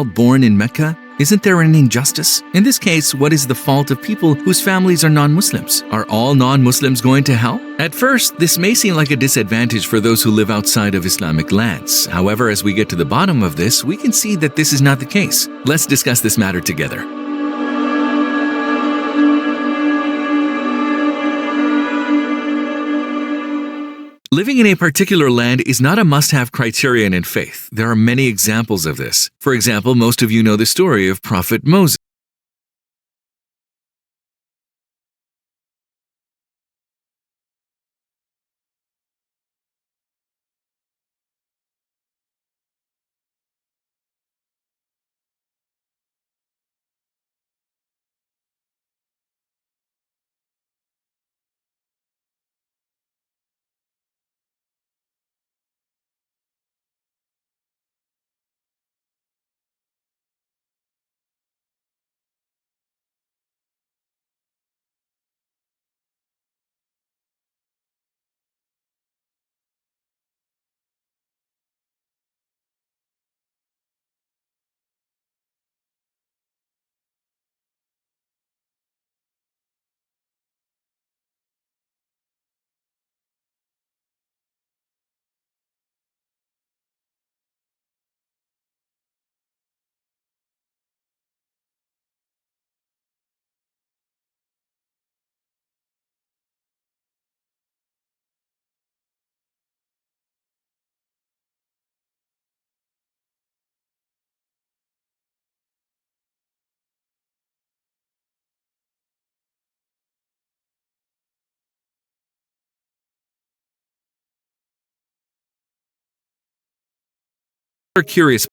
born in Mecca? Isn't there an injustice? In this case, what is the fault of people whose families are non-Muslims? Are all non-Muslims going to hell? At first, this may seem like a disadvantage for those who live outside of Islamic lands. However, as we get to the bottom of this, we can see that this is not the case. Let's discuss this matter together. Living in a particular land is not a must-have criterion in faith. There are many examples of this. For example, most of you know the story of Prophet Moses. Are curious.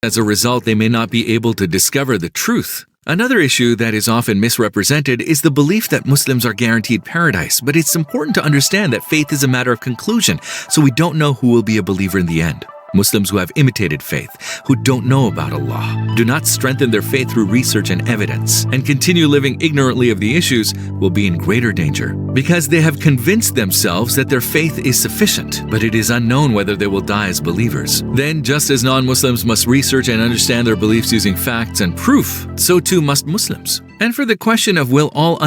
As a result, they may not be able to discover the truth. Another issue that is often misrepresented is the belief that Muslims are guaranteed paradise, but it's important to understand that faith is a matter of conclusion, so we don't know who will be a believer in the end. Muslims who have imitated faith, who don't know about Allah, do not strengthen their faith through research and evidence, and continue living ignorantly of the issues, will be in greater danger because they have convinced themselves that their faith is sufficient, but it is unknown whether they will die as believers. Then, just as non-Muslims must research and understand their beliefs using facts and proof, so too must Muslims. And for the question of will all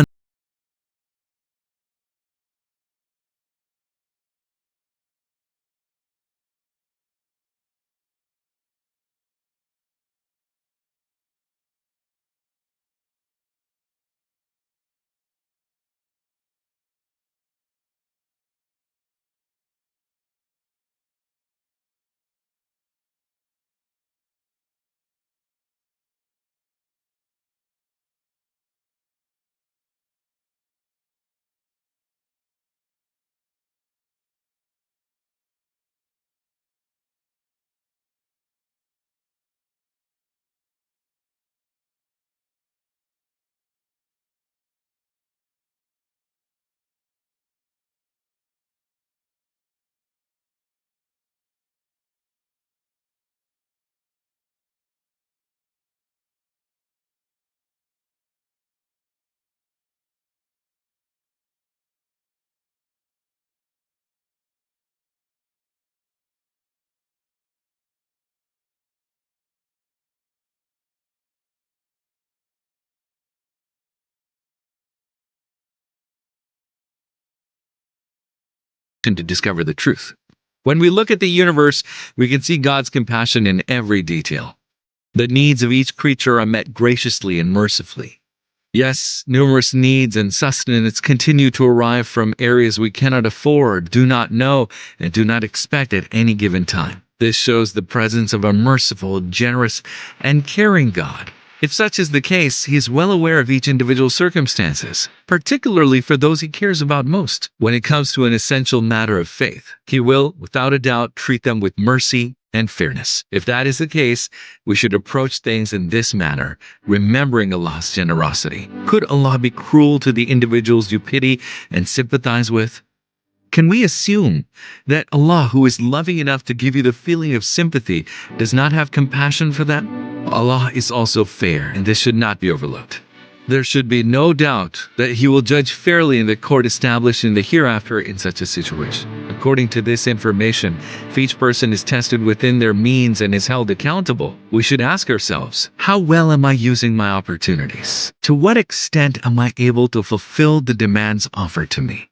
to discover the truth. When we look at the universe, we can see God's compassion in every detail. The needs of each creature are met graciously and mercifully. Yes, numerous needs and sustenance continue to arrive from areas we cannot afford, do not know, and do not expect at any given time. This shows the presence of a merciful, generous, and caring God. If such is the case, he is well aware of each individual's circumstances, particularly for those he cares about most. When it comes to an essential matter of faith, he will, without a doubt, treat them with mercy and fairness. If that is the case, we should approach things in this manner, remembering Allah's generosity. Could Allah be cruel to the individuals you pity and sympathize with? Can we assume that Allah, who is loving enough to give you the feeling of sympathy, does not have compassion for them? Allah is also fair, and this should not be overlooked. There should be no doubt that He will judge fairly in the court established in the hereafter in such a situation. According to this information, if each person is tested within their means and is held accountable, we should ask ourselves, how well am I using my opportunities? To what extent am I able to fulfill the demands offered to me?